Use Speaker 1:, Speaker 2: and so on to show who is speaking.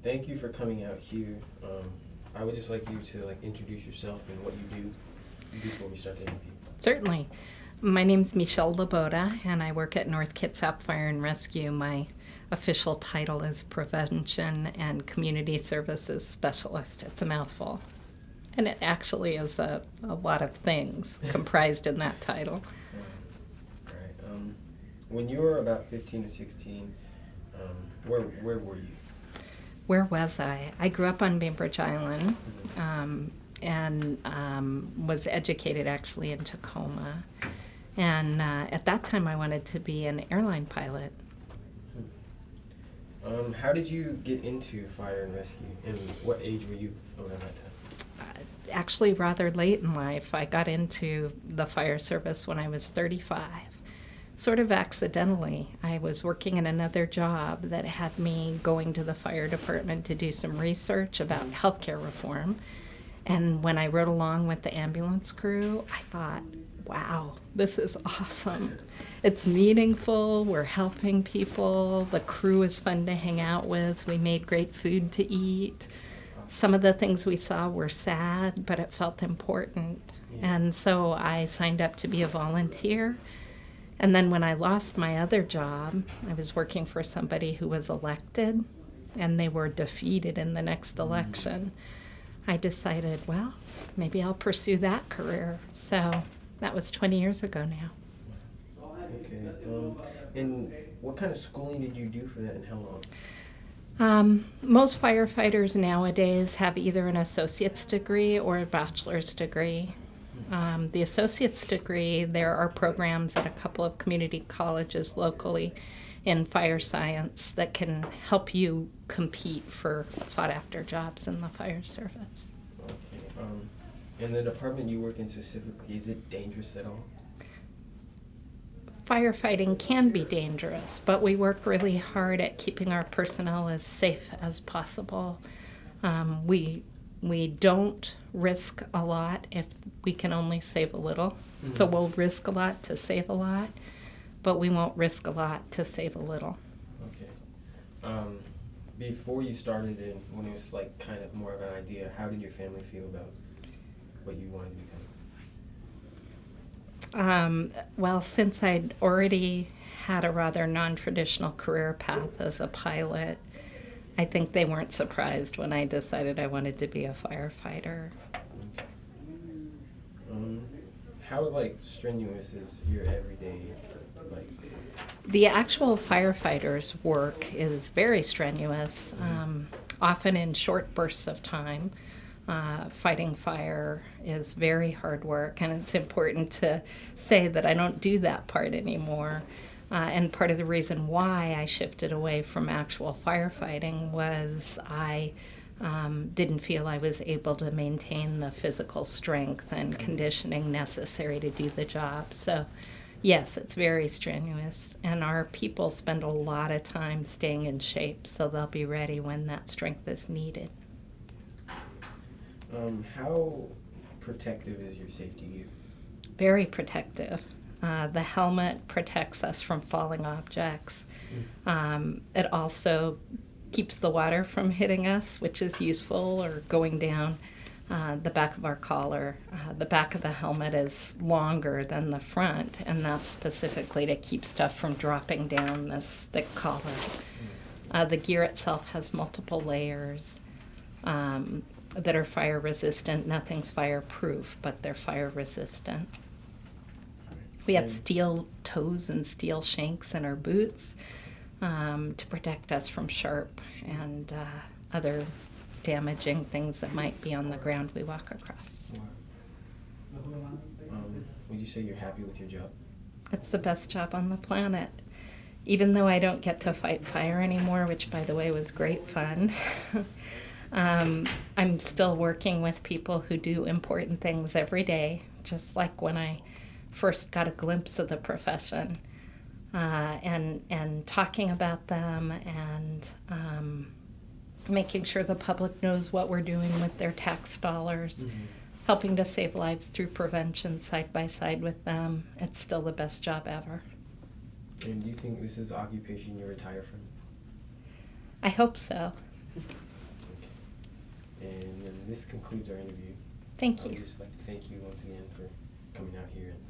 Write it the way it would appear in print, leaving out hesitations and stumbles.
Speaker 1: thank you for coming out here. I would just like you to introduce yourself and what you do before we start the interview.
Speaker 2: Certainly. My name's Michele Laboda, and I work at North Kitsap Fire and Rescue. My official title is Prevention and Community Services Specialist. It's a mouthful. And it actually is a lot of things comprised in that title.
Speaker 1: All right. When you were about 15 or 16, where were you?
Speaker 2: Where was I? I grew up on Bainbridge Island and was educated actually in Tacoma. And at that time I wanted to be an airline pilot.
Speaker 1: How did you get into fire and rescue, and what age were you around that time?
Speaker 2: Actually, rather late in life. I got into the fire service when I was 35. Sort of accidentally. I was working in another job that had me going to the fire department to do some research about healthcare reform. And when I rode along with the ambulance crew, I thought, wow, this is awesome. It's meaningful. We're helping people. The crew is fun to hang out with. We made great food to eat. Some of the things we saw were sad, but it felt important. And so I signed up to be a volunteer. And then when I lost my other job, I was working for somebody who was elected, and they were defeated in the next election. I decided, well, maybe I'll pursue that career. So that was 20 years ago now.
Speaker 1: Okay. And what kind of schooling did you do for that, and how long?
Speaker 2: Most firefighters nowadays have either an associate's degree or a bachelor's degree. The associate's degree, there are programs at a couple of community colleges locally in fire science that can help you compete for sought-after jobs in the fire service.
Speaker 1: Okay. And the department you work in specifically, is it dangerous at all?
Speaker 2: Firefighting can be dangerous, but we work really hard at keeping our personnel as safe as possible. We don't risk a lot if we can only save a little. Mm-hmm. So we'll risk a lot to save a lot, but we won't risk a lot to save a little.
Speaker 1: Okay. Before you started and when it was kind of more of an idea, how did your family feel about what you wanted to become?
Speaker 2: Well, since I'd already had a rather non-traditional career path as a pilot, I think they weren't surprised when I decided I wanted to be a firefighter.
Speaker 1: How strenuous is your everyday like?
Speaker 2: The actual firefighters' work is very strenuous, often in short bursts of time. Fighting fire is very hard work, and it's important to say that I don't do that part anymore. And part of the reason why I shifted away from actual firefighting was I didn't feel I was able to maintain the physical strength and conditioning necessary to do the job. So, yes, it's very strenuous, and our people spend a lot of time staying in shape so they'll be ready when that strength is needed.
Speaker 1: How protective is your safety gear?
Speaker 2: Very protective. The helmet protects us from falling objects. It also keeps the water from hitting us, which is useful, or going down the back of our collar. The back of the helmet is longer than the front, and that's specifically to keep stuff from dropping down this thick collar. The gear itself has multiple layers that are fire resistant. Nothing's fireproof, but they're fire resistant. We have steel toes and steel shanks in our boots to protect us from sharp and other damaging things that might be on the ground we walk across.
Speaker 1: Would you say you're happy with your job?
Speaker 2: It's the best job on the planet. Even though I don't get to fight fire anymore, which, by the way, was great fun, I'm still working with people who do important things every day, just like when I first got a glimpse of the profession, and talking about them and making sure the public knows what we're doing with their tax dollars, helping to save lives through prevention side by side with them. It's still the best job ever.
Speaker 1: And do you think this is the occupation you retire from?
Speaker 2: I hope so.
Speaker 1: this concludes our interview.
Speaker 2: Thank
Speaker 1: I would
Speaker 2: you.
Speaker 1: just like to thank you once again for coming out here and